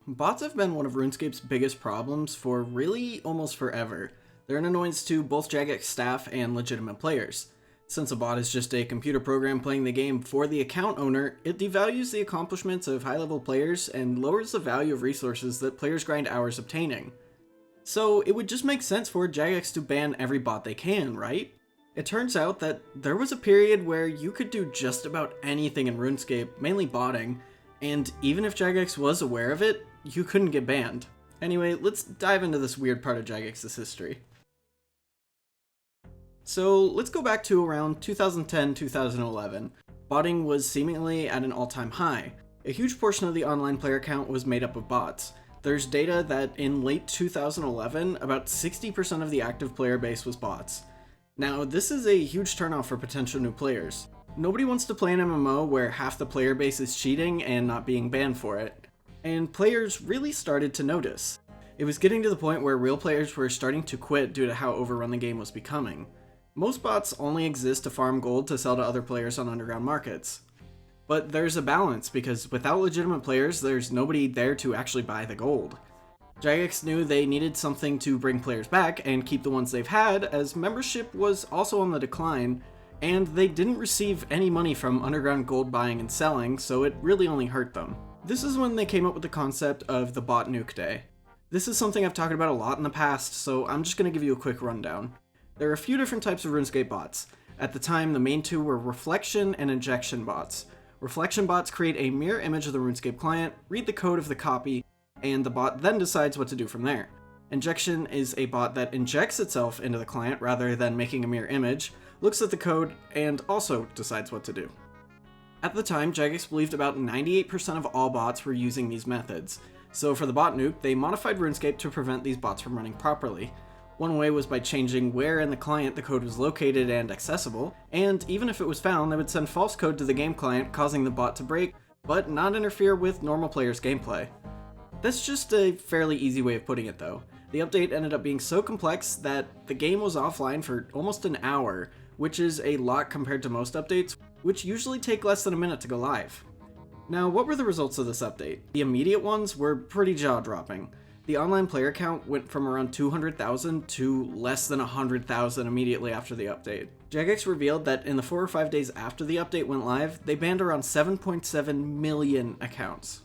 Bots have been one of RuneScape's biggest problems for really almost forever. They're an annoyance to both Jagex staff and legitimate players. Since a bot is just a computer program playing the game for the account owner, it devalues the accomplishments of high-level players and lowers the value of resources that players grind hours obtaining. So it would just make sense for Jagex to ban every bot they can, right? It turns out that there was a period where you could do just about anything in RuneScape, mainly botting, and even if Jagex was aware of it, you couldn't get banned. Anyway, let's dive into this weird part of Jagex's history. So let's go back to around 2010-2011. Botting was seemingly at an all-time high. A huge portion of the online player count was made up of bots. There's data that in late 2011, about 60% of the active player base was bots. Now, this is a huge turnoff for potential new players. Nobody wants to play an MMO where half the player base is cheating and not being banned for it. And players really started to notice. It was getting to the point where real players were starting to quit due to how overrun the game was becoming. Most bots only exist to farm gold to sell to other players on underground markets. But there's a balance, because without legitimate players, there's nobody there to actually buy the gold. Jagex knew they needed something to bring players back and keep the ones they've had, as membership was also on the decline, and they didn't receive any money from underground gold buying and selling, so it really only hurt them. This is when they came up with the concept of the bot Nuke Day. This is something I've talked about a lot in the past, so I'm just going to give you a quick rundown. There are a few different types of RuneScape bots. At the time, the main two were reflection and injection bots. Reflection bots create a mirror image of the RuneScape client, read the code of the copy, and the bot then decides what to do from there. Injection is a bot that injects itself into the client rather than making a mirror image, looks at the code, and also decides what to do. At the time, Jagex believed about 98% of all bots were using these methods, so for the bot Nuke, they modified RuneScape to prevent these bots from running properly. One way was by changing where in the client the code was located and accessible, and even if it was found, they would send false code to the game client, causing the bot to break, but not interfere with normal players' gameplay. That's just a fairly easy way of putting it though. The update ended up being so complex that the game was offline for almost an hour, which is a lot compared to most updates, which usually take less than a minute to go live. Now, what were the results of this update? The immediate ones were pretty jaw-dropping. The online player count went from around 200,000 to less than 100,000 immediately after the update. Jagex revealed that in the 4 or 5 days after the update went live, they banned around 7.7 million accounts.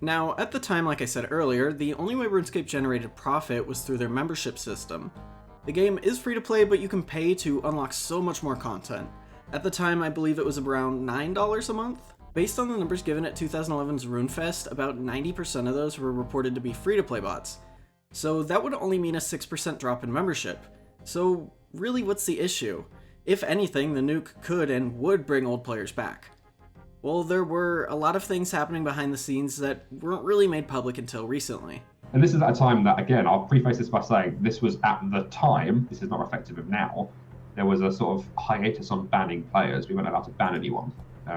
Now, at the time, like I said earlier, the only way RuneScape generated profit was through their membership system. The game is free to play, but you can pay to unlock so much more content. At the time, I believe it was around $9 a month. Based on the numbers given at 2011's RuneFest, about 90% of those were reported to be free-to-play bots. So that would only mean a 6% drop in membership. So really, what's the issue? If anything, the nuke could and would bring old players back. Well, there were a lot of things happening behind the scenes that weren't really made public until recently. And this is at a time that, again, I'll preface this by saying this was at the time, this is not reflective of now, there was a sort of hiatus on banning players. We weren't allowed to ban anyone.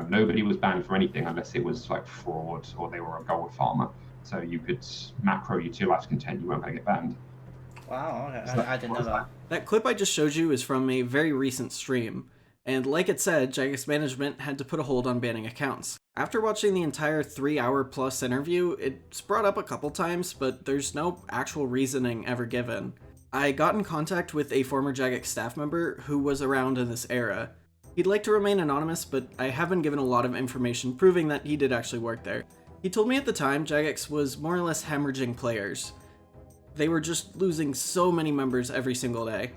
Nobody was banned for anything unless it was like fraud or they were a gold farmer. So you could macro utilize content, you weren't going to get banned. Wow, okay. I didn't know that. That clip I just showed you is from a very recent stream. And like it said, Jagex management had to put a hold on banning accounts. After watching the entire 3-hour plus interview, it's brought up a couple times, but there's no actual reasoning ever given. I got in contact with a former Jagex staff member who was around in this era. He'd like to remain anonymous, but I have been given a lot of information proving that he did actually work there. He told me at the time Jagex was more or less hemorrhaging players. They were just losing so many members every single day.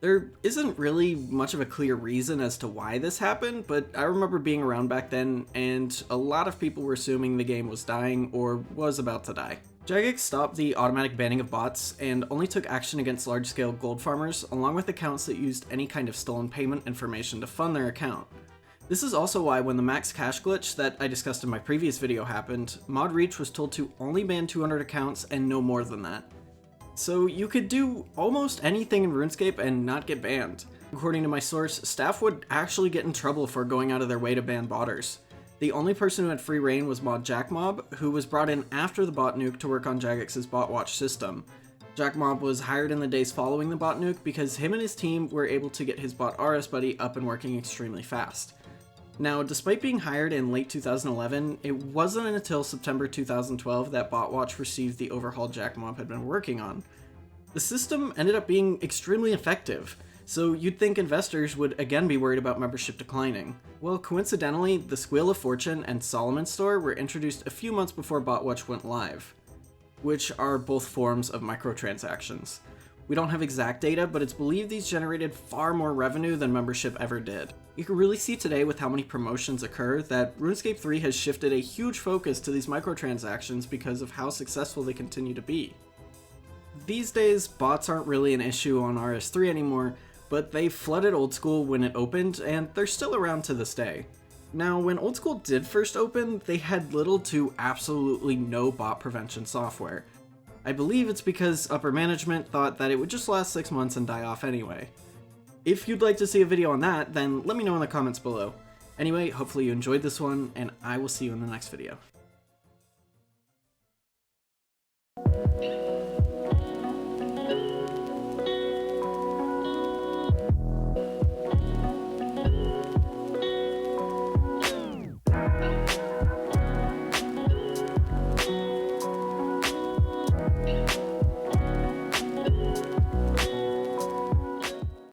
There isn't really much of a clear reason as to why this happened, but I remember being around back then, and a lot of people were assuming the game was dying or was about to die. Jagex stopped the automatic banning of bots and only took action against large-scale gold farmers, along with accounts that used any kind of stolen payment information to fund their account. This is also why when the max cash glitch that I discussed in my previous video happened, Mod Reach was told to only ban 200 accounts and no more than that. So you could do almost anything in RuneScape and not get banned. According to my source, staff would actually get in trouble for going out of their way to ban botters. The only person who had free reign was Mod Jackmob, who was brought in after the bot nuke to work on Jagex's bot watch system. Jackmob was hired in the days following the bot nuke because him and his team were able to get his bot RS buddy up and working extremely fast. Now, despite being hired in late 2011, it wasn't until September 2012 that BotWatch received the overhaul Jack Mob had been working on. The system ended up being extremely effective, so you'd think investors would again be worried about membership declining. Well, coincidentally, the Squeal of Fortune and Solomon Store were introduced a few months before BotWatch went live, which are both forms of microtransactions. We don't have exact data, but it's believed these generated far more revenue than membership ever did. You can really see today with how many promotions occur that RuneScape 3 has shifted a huge focus to these microtransactions because of how successful they continue to be. These days, bots aren't really an issue on RS3 anymore, but they flooded Old School when it opened, and they're still around to this day. Now, when Old School did first open, they had little to absolutely no bot prevention software. I believe it's because upper management thought that it would just last 6 months and die off anyway. If you'd like to see a video on that, then let me know in the comments below. Anyway, hopefully you enjoyed this one, and I will see you in the next video.